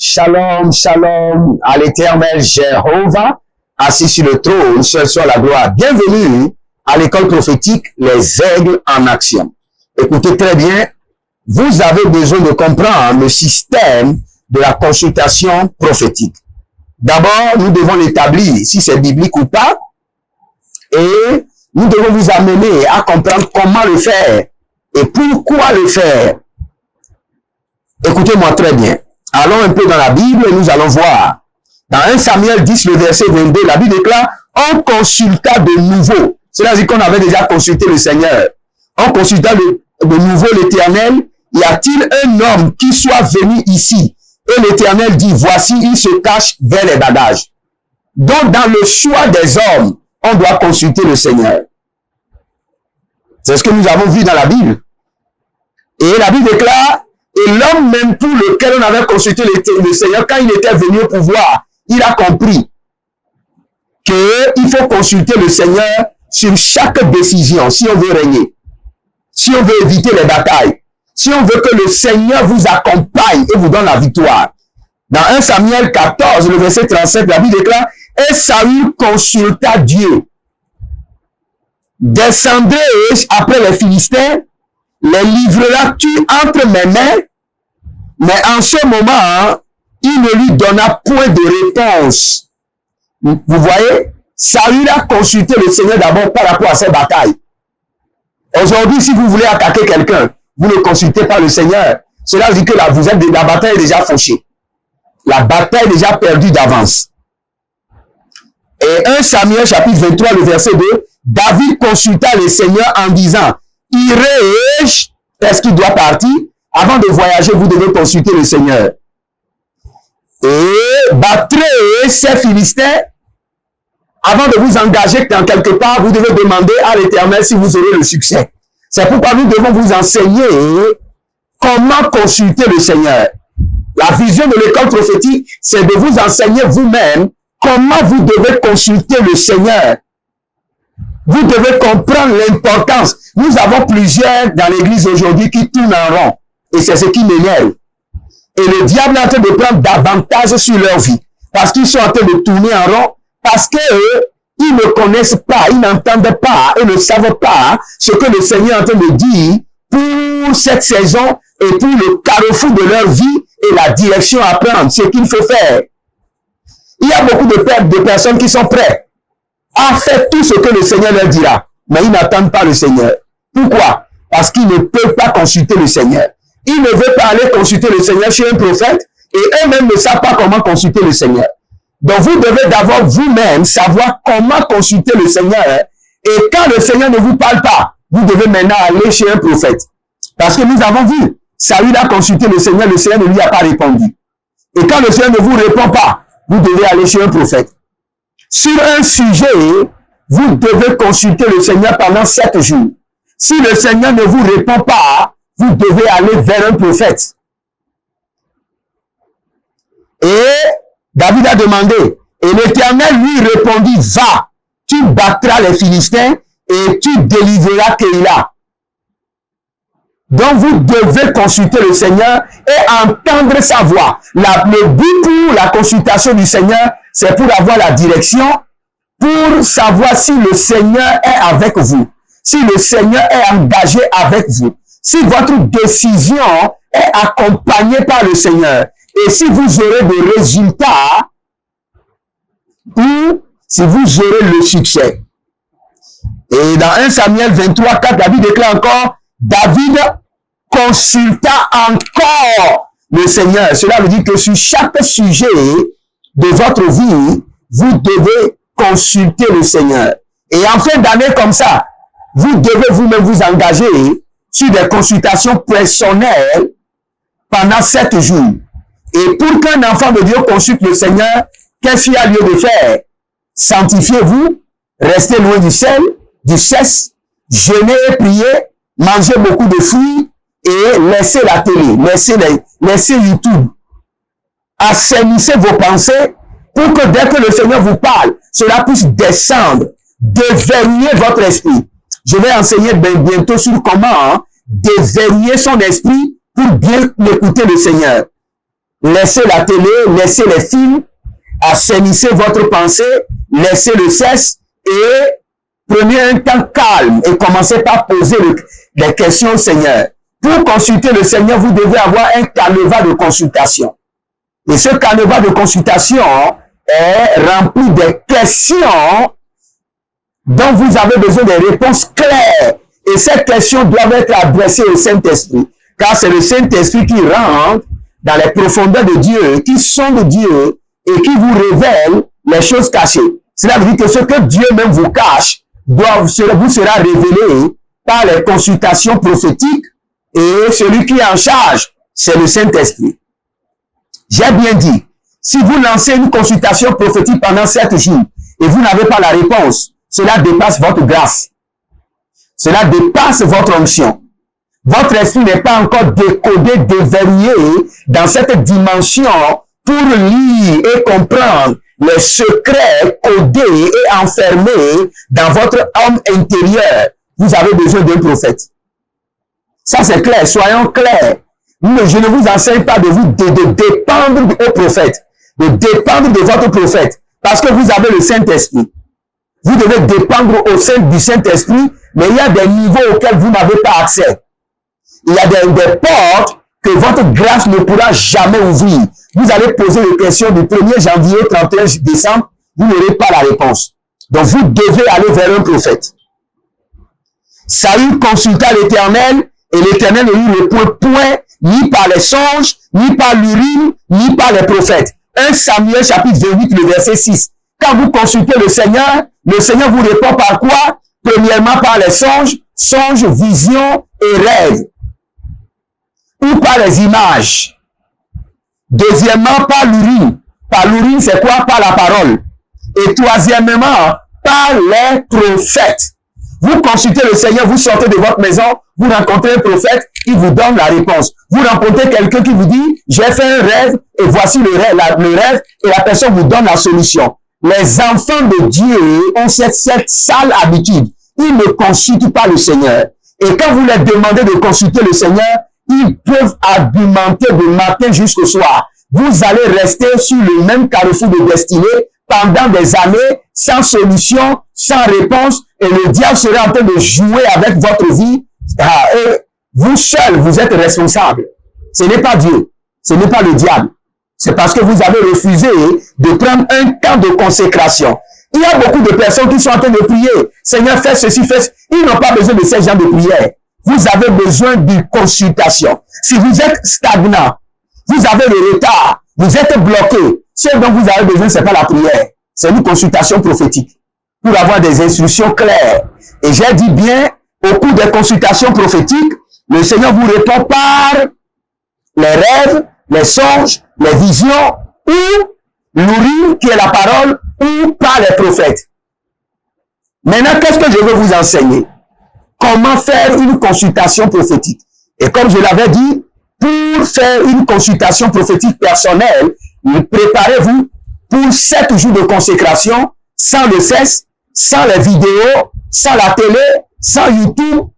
Shalom, shalom à l'éternel Jéhovah, assis sur le trône, seul soit la gloire. Bienvenue à l'école prophétique Les Aigles en Action. Écoutez très bien, vous avez besoin de comprendre le système de la consultation prophétique. D'abord, nous devons l'établir, si c'est biblique ou pas, et nous devons vous amener à comprendre comment le faire et pourquoi le faire. Écoutez-moi très bien. Allons un peu dans la Bible et nous allons voir. Dans 1 Samuel 10, le verset 22, la Bible déclare, on consulta de nouveau. Cela dit qu'on avait déjà consulté le Seigneur. On consulta de nouveau l'Éternel. Y a-t-il un homme qui soit venu ici? Et l'Éternel dit, voici, il se cache vers les bagages. Donc, dans le choix des hommes, on doit consulter le Seigneur. C'est ce que nous avons vu dans la Bible. Et la Bible déclare, et l'homme même pour lequel on avait consulté le Seigneur, quand il était venu au pouvoir, il a compris qu'il faut consulter le Seigneur sur chaque décision, si on veut régner, si on veut éviter les batailles, si on veut que le Seigneur vous accompagne et vous donne la victoire. Dans 1 Samuel 14, le verset 37, la Bible déclare, et Saül consulta Dieu. Descendrai-je après les Philistins? Les livreras-tu entre mes mains? Mais en ce moment, il ne lui donna point de réponse. Vous voyez, Saül a consulté le Seigneur d'abord par rapport à ses batailles. Aujourd'hui, si vous voulez attaquer quelqu'un, vous ne consultez pas le Seigneur. Cela veut dire que la bataille est déjà fauchée. La bataille est déjà perdue d'avance. Et 1 Samuel chapitre 23, le verset 2, David consulta le Seigneur en disant, irai-je, est-ce qu'il doit partir? Avant de voyager, vous devez consulter le Seigneur. Et battrez ces Philistins. Avant de vous engager dans quelque part, vous devez demander à l'Éternel si vous aurez le succès. C'est pourquoi nous devons vous enseigner comment consulter le Seigneur. La vision de l'école prophétique, c'est de vous enseigner vous-même comment vous devez consulter le Seigneur. Vous devez comprendre l'importance. Nous avons plusieurs dans l'église aujourd'hui qui tournent en rond. Et c'est ce qui m'énerve. Et le diable est en train de prendre davantage sur leur vie. Parce qu'ils sont en train de tourner en rond. Parce que ils ne connaissent pas, ils n'entendent pas et ne savent pas ce que le Seigneur est en train de dire pour cette saison et pour le carrefour de leur vie et la direction à prendre, ce qu'il faut faire. Il y a beaucoup de personnes qui sont prêtes à faire tout ce que le Seigneur leur dira. Mais ils n'attendent pas le Seigneur. Pourquoi? Parce qu'ils ne peuvent pas consulter le Seigneur. Ils ne veulent pas aller consulter le Seigneur chez un prophète et eux-mêmes ne savent pas comment consulter le Seigneur. Donc vous devez d'abord vous-même savoir comment consulter le Seigneur. Et quand le Seigneur ne vous parle pas, vous devez maintenant aller chez un prophète. Parce que nous avons vu, Saül a consulté le Seigneur ne lui a pas répondu. Et quand le Seigneur ne vous répond pas, vous devez aller chez un prophète. Sur un sujet, vous devez consulter le Seigneur pendant 7 jours. Si le Seigneur ne vous répond pas, vous devez aller vers un prophète. Et David a demandé, et l'Éternel lui répondit, va, tu battras les Philistins et tu délivreras Keïla. Donc vous devez consulter le Seigneur et entendre sa voix. Le but pour la consultation du Seigneur, c'est pour avoir la direction, pour savoir si le Seigneur est avec vous, si le Seigneur est engagé avec vous, si votre décision est accompagnée par le Seigneur, et si vous aurez des résultats, ou si vous aurez le succès. Et dans 1 Samuel 23, 4, David déclare encore, David consulta encore le Seigneur. Cela veut dire que sur chaque sujet de votre vie, vous devez consulter le Seigneur. Et en fin d'année comme ça, vous devez vous-même vous engager sur des consultations personnelles pendant 7 jours. Et pour qu'un enfant de Dieu consulte le Seigneur, qu'est-ce qu'il y a lieu de faire? Sanctifiez-vous, restez loin du sel, du cesse, jeûnez et priez, mangez beaucoup de fruits et laissez la télé, laissez YouTube. Assainissez vos pensées pour que dès que le Seigneur vous parle, cela puisse descendre, déverrouiller votre esprit. Je vais enseigner bientôt sur comment déverrouiller son esprit pour bien écouter le Seigneur. laissez la télé, laissez les films, assainissez votre pensée, laissez le cesse et prenez un temps calme et commencez par poser des questions au Seigneur. Pour consulter le Seigneur, vous devez avoir un canevas de consultation. Et ce canevas de consultation est rempli de questions dont vous avez besoin de réponses claires. Et ces questions doivent être adressées au Saint-Esprit. Car c'est le Saint-Esprit qui rentre dans les profondeurs de Dieu, qui sonde Dieu et qui vous révèle les choses cachées. Cela veut dire que ce que Dieu même vous cache vous sera révélé par les consultations prophétiques et celui qui est en charge, c'est le Saint-Esprit. J'ai bien dit, si vous lancez une consultation prophétique pendant 7 jours et vous n'avez pas la réponse, cela dépasse votre grâce. Cela dépasse votre onction. Votre esprit n'est pas encore décodé, déverrouillé dans cette dimension pour lire et comprendre les secrets codés et enfermés dans votre homme intérieur. Vous avez besoin d'un prophète. Ça c'est clair, soyons clairs. Je ne vous enseigne pas de dépendre au prophète, de dépendre de votre prophète, parce que vous avez le Saint-Esprit. Vous devez dépendre au sein du Saint-Esprit, mais il y a des niveaux auxquels vous n'avez pas accès. Il y a des portes que votre grâce ne pourra jamais ouvrir. Vous allez poser les questions du 1er janvier au 31 décembre, vous n'aurez pas la réponse. Donc vous devez aller vers un prophète. Saül consulta l'Éternel, et l'Éternel ne lui répond point, ni par les songes, ni par l'Urim, ni par les prophètes. 1 Samuel chapitre 28, le verset 6. Quand vous consultez le Seigneur vous répond par quoi? Premièrement par les songes, visions et rêves. Ou par les images. Deuxièmement, par l'Urim. Par l'Urim, c'est quoi? Par la parole. Et troisièmement, par les prophètes. Vous consultez le Seigneur, vous sortez de votre maison, vous rencontrez un prophète, il vous donne la réponse. Vous rencontrez quelqu'un qui vous dit, j'ai fait un rêve, et voici le rêve, et la personne vous donne la solution. Les enfants de Dieu ont cette sale habitude. Ils ne consultent pas le Seigneur. Et quand vous leur demandez de consulter le Seigneur, ils peuvent argumenter du matin jusqu'au soir. Vous allez rester sur le même carrefour de destinée pendant des années, sans solution, sans réponse, et le diable sera en train de jouer avec votre vie. Et vous seul, vous êtes responsable. Ce n'est pas Dieu, ce n'est pas le diable. C'est parce que vous avez refusé de prendre un temps de consécration. Il y a beaucoup de personnes qui sont en train de prier. Seigneur, fais ceci, fais ceci. Ils n'ont pas besoin de ces gens de prière. Vous avez besoin d'une consultation. Si vous êtes stagnant, vous avez le retard, vous êtes bloqué, ce dont vous avez besoin, c'est pas la prière. C'est une consultation prophétique pour avoir des instructions claires. Et j'ai dit bien, au cours des consultations prophétiques, le Seigneur vous répond par les rêves, les songes, les visions, ou l'Urim, qui est la parole, ou par les prophètes. Maintenant, qu'est-ce que je veux vous enseigner? Comment faire une consultation prophétique? Et comme je l'avais dit, pour faire une consultation prophétique personnelle, préparez-vous pour 7 jours de consécration, sans le cesse, sans les vidéos, sans la télé, sans YouTube,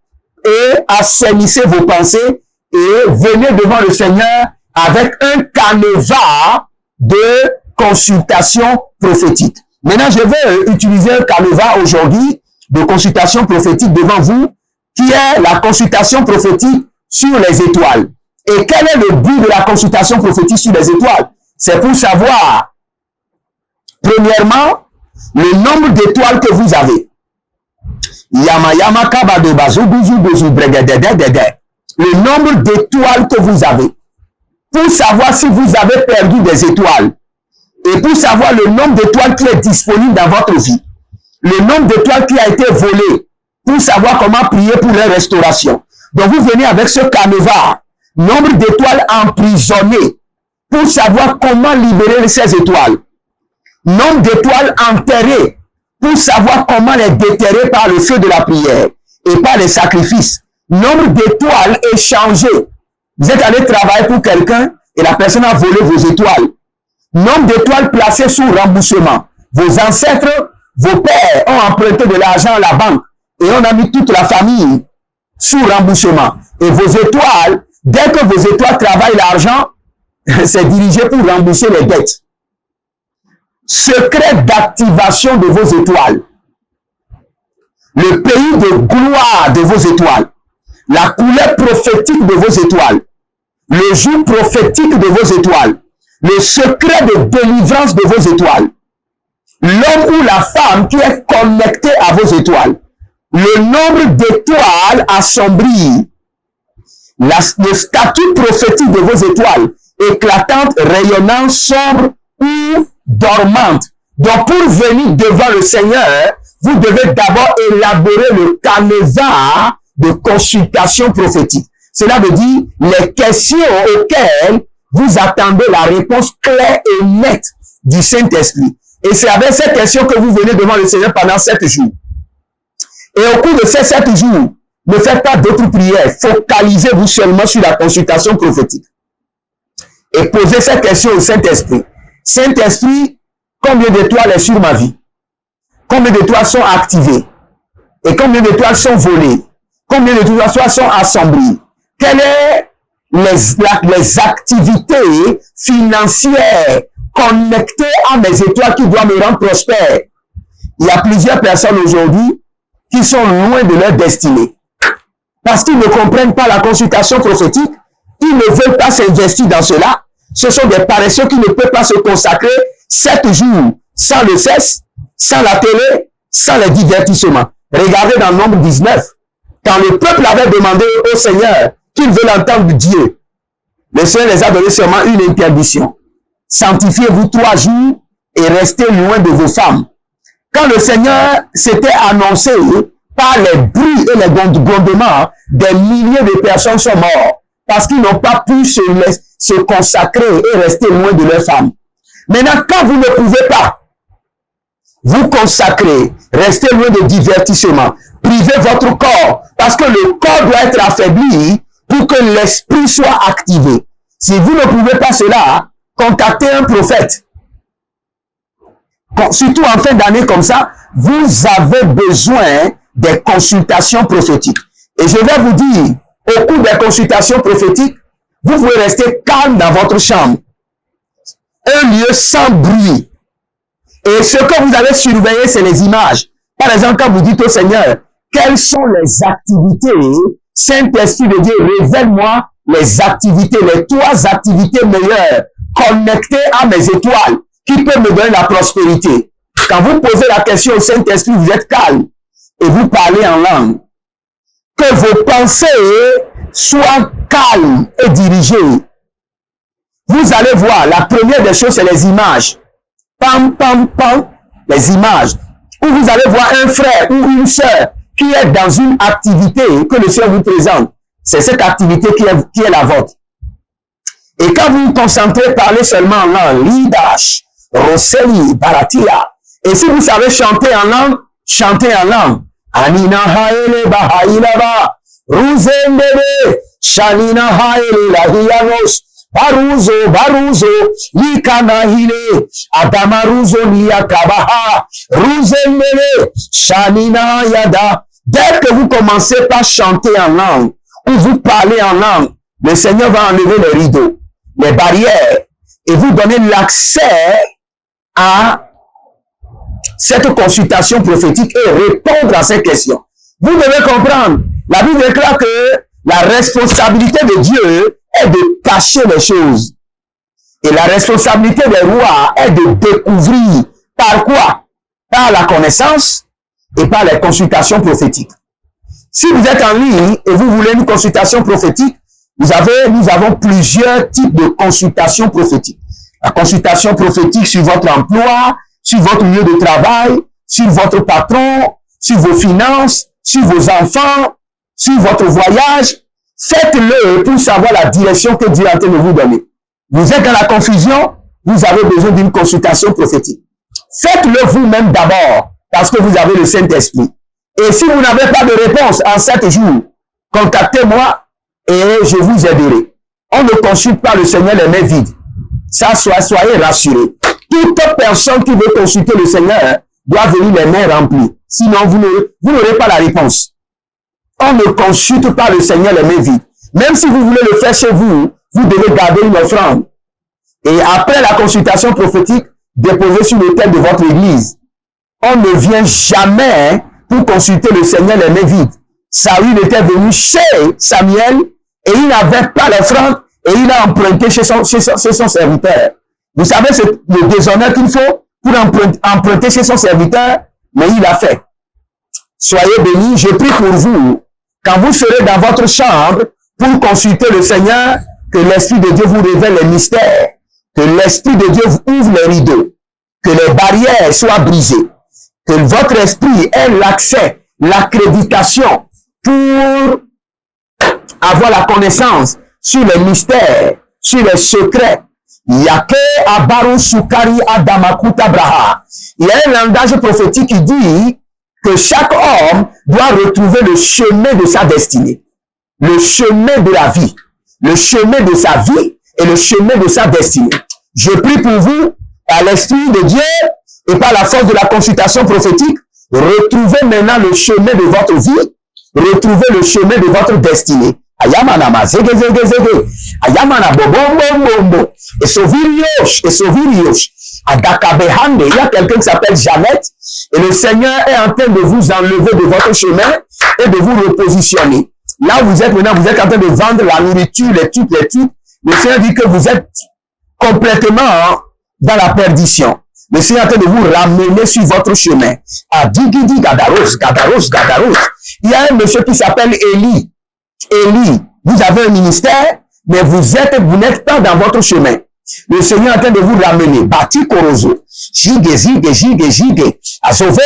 et assainissez vos pensées et venez devant le Seigneur avec un canevas de consultation prophétique. Maintenant, je vais utiliser un canevas aujourd'hui de consultation prophétique devant vous, qui est la consultation prophétique sur les étoiles. Et quel est le but de la consultation prophétique sur les étoiles? C'est pour savoir, premièrement, le nombre d'étoiles que vous avez. Le nombre d'étoiles que vous avez. Pour savoir si vous avez perdu des étoiles. Et pour savoir le nombre d'étoiles qui est disponible dans votre vie. Le nombre d'étoiles qui a été volé. Pour savoir comment prier pour leur restauration. Donc vous venez avec ce canevas. Nombre d'étoiles emprisonnées. Pour savoir comment libérer ces étoiles. Nombre d'étoiles enterrées. Pour savoir comment les déterrer par le feu de la prière. Et par les sacrifices. Nombre d'étoiles échangées. Vous êtes allé travailler pour quelqu'un et la personne a volé vos étoiles. Nombre d'étoiles placées sous remboursement. Vos ancêtres, vos pères ont emprunté de l'argent à la banque et on a mis toute la famille sous remboursement. Et vos étoiles, dès que vos étoiles travaillent l'argent, c'est dirigé pour rembourser les dettes. Secret d'activation de vos étoiles. Le pays de gloire de vos étoiles. La couleur prophétique de vos étoiles. Le jour prophétique de vos étoiles. Le secret de délivrance de vos étoiles. L'homme ou la femme qui est connecté à vos étoiles. Le nombre d'étoiles assombries. Le statut prophétique de vos étoiles. Éclatante, rayonnante, sombre ou dormante. Donc pour venir devant le Seigneur, vous devez d'abord élaborer le canevas de consultation prophétique. Cela veut dire les questions auxquelles vous attendez la réponse claire et nette du Saint-Esprit. Et c'est avec ces questions que vous venez devant le Seigneur pendant 7 jours. Et au cours de ces 7 jours, ne faites pas d'autres prières. Focalisez-vous seulement sur la consultation prophétique. Et posez ces questions au Saint-Esprit. Saint-Esprit, combien d'étoiles est sur ma vie? Combien d'étoiles sont activées? Et combien d'étoiles sont volées? Combien d'étoiles sont assemblées? Quelles sont les activités financières connectées à mes étoiles qui doivent me rendre prospère? Il y a plusieurs personnes aujourd'hui qui sont loin de leur destinée. Parce qu'ils ne comprennent pas la consultation prophétique. Ils ne veulent pas s'investir dans cela. Ce sont des paresseux qui ne peuvent pas se consacrer 7 jours sans le cesse, sans la télé, sans les divertissements. Regardez dans Nombre 19. Quand le peuple avait demandé au Seigneur qu'il veut entendre Dieu, le Seigneur les a donné seulement une interdiction. Sanctifiez-vous 3 jours et restez loin de vos femmes. Quand le Seigneur s'était annoncé par les bruits et les grondements, des milliers de personnes sont mortes parce qu'ils n'ont pas pu se consacrer et rester loin de leurs femmes. Maintenant, quand vous ne pouvez pas vous consacrer, rester loin de divertissements, privez votre corps, parce que le corps doit être affaibli pour que l'esprit soit activé. Si vous ne pouvez pas cela, contactez un prophète. Surtout en fin d'année comme ça, vous avez besoin des consultations prophétiques. Et je vais vous dire, au cours des consultations prophétiques, vous pouvez rester calme dans votre chambre. Un lieu sans bruit. Et ce que vous allez surveiller, c'est les images. Par exemple, quand vous dites au Seigneur, quelles sont les activités, Saint-Esprit de Dieu, révèle-moi les activités, les 3 activités meilleures, connectées à mes étoiles, qui peuvent me donner la prospérité. Quand vous posez la question au Saint-Esprit, vous êtes calme et vous parlez en langue. Que vos pensées soient calmes et dirigées. Vous allez voir, la première des choses, c'est les images. Pam, pam, pam, les images. Où vous allez voir un frère ou une sœur qui est dans une activité que le Seigneur vous présente. C'est cette activité qui est la vôtre. Et quand vous vous concentrez, parlez seulement en langue. Lidash, Roseli, Baratia. Et si vous savez chanter en langue, chantez en langue. Anina haele bahailaba, Ruzendebe, Shanina haele lahianos, Baruzo, Likanahile, Adamaruzo Liakabaha, Ruzendebe, Shanina yada. Dès que vous commencez par chanter en langue, ou vous parlez en langue, le Seigneur va enlever les rideaux, les barrières, et vous donner l'accès à cette consultation prophétique et répondre à ces questions. Vous devez comprendre, la Bible déclare que la responsabilité de Dieu est de cacher les choses. Et la responsabilité des rois est de découvrir. Par quoi? Par la connaissance et par les consultations prophétiques. Si vous êtes en ligne et vous voulez une consultation prophétique, nous avons plusieurs types de consultations prophétiques. La consultation prophétique sur votre emploi, sur votre lieu de travail, sur votre patron, sur vos finances, sur vos enfants, sur votre voyage. Faites-le pour savoir la direction que Dieu est en train de vous donner. Vous êtes dans la confusion, vous avez besoin d'une consultation prophétique. Faites-le vous-même d'abord, parce que vous avez le Saint-Esprit. Et si vous n'avez pas de réponse en 7 jours, contactez-moi et je vous aiderai. On ne consulte pas le Seigneur les mains vides. Ça, soyez rassurés. Toute personne qui veut consulter le Seigneur doit venir les mains remplies. Sinon, vous n'aurez pas la réponse. On ne consulte pas le Seigneur les mains vides. Même si vous voulez le faire chez vous, vous devez garder une offrande. Et après la consultation prophétique déposée sur l'autel de votre église, on ne vient jamais pour consulter le Seigneur les mains vides. Saül était venu chez Samuel et il n'avait pas l'offrande et il a emprunté chez son serviteur. Vous savez, c'est le déshonneur qu'il faut pour emprunter chez son serviteur, mais il l'a fait. Soyez bénis, je prie pour vous, quand vous serez dans votre chambre pour consulter le Seigneur, que l'Esprit de Dieu vous révèle les mystères, que l'Esprit de Dieu vous ouvre les rideaux, que les barrières soient brisées, que votre esprit ait l'accès, l'accréditation pour avoir la connaissance sur les mystères, sur les secrets. Yake Abaru Sukari Adamakuta Braha. Il y a un langage prophétique qui dit que chaque homme doit retrouver le chemin de sa destinée, le chemin de la vie, le chemin de sa vie et le chemin de sa destinée. Je prie pour vous, par l'Esprit de Dieu et par la force de la consultation prophétique, retrouvez maintenant le chemin de votre vie, retrouvez le chemin de votre destinée. Ayamana mazege zege zege, ayamana bobombo, et Sauvirios, Adakabehande, il y a quelqu'un qui s'appelle Jeannette, et le Seigneur est en train de vous enlever de votre chemin et de vous repositionner. Là où vous êtes maintenant, vous êtes en train de vendre la nourriture, les trucs. Le Seigneur dit que vous êtes complètement dans la perdition. Le Seigneur est en train de vous ramener sur votre chemin. Adigidi Gadaros. Il y a un monsieur qui s'appelle Élie. Élie, vous avez un ministère, mais vous n'êtes pas dans votre chemin. Le Seigneur est en train de vous ramener. Bati Korozo. Jige. Azove.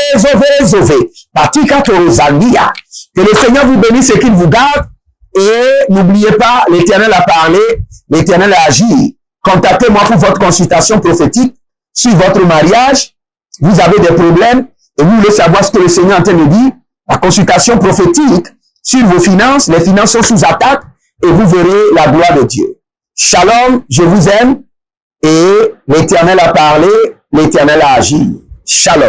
Bati Katorozalia. Que le Seigneur vous bénisse et qu'il vous garde. Et n'oubliez pas, l'Éternel a parlé, l'Éternel a agi. Contactez-moi pour votre consultation prophétique sur votre mariage. Vous avez des problèmes et vous voulez savoir ce que le Seigneur est en train de dire. La consultation prophétique sur vos finances, les finances sont sous attaque et vous verrez la gloire de Dieu. Shalom, je vous aime et l'Éternel a parlé, l'Éternel a agi. Shalom.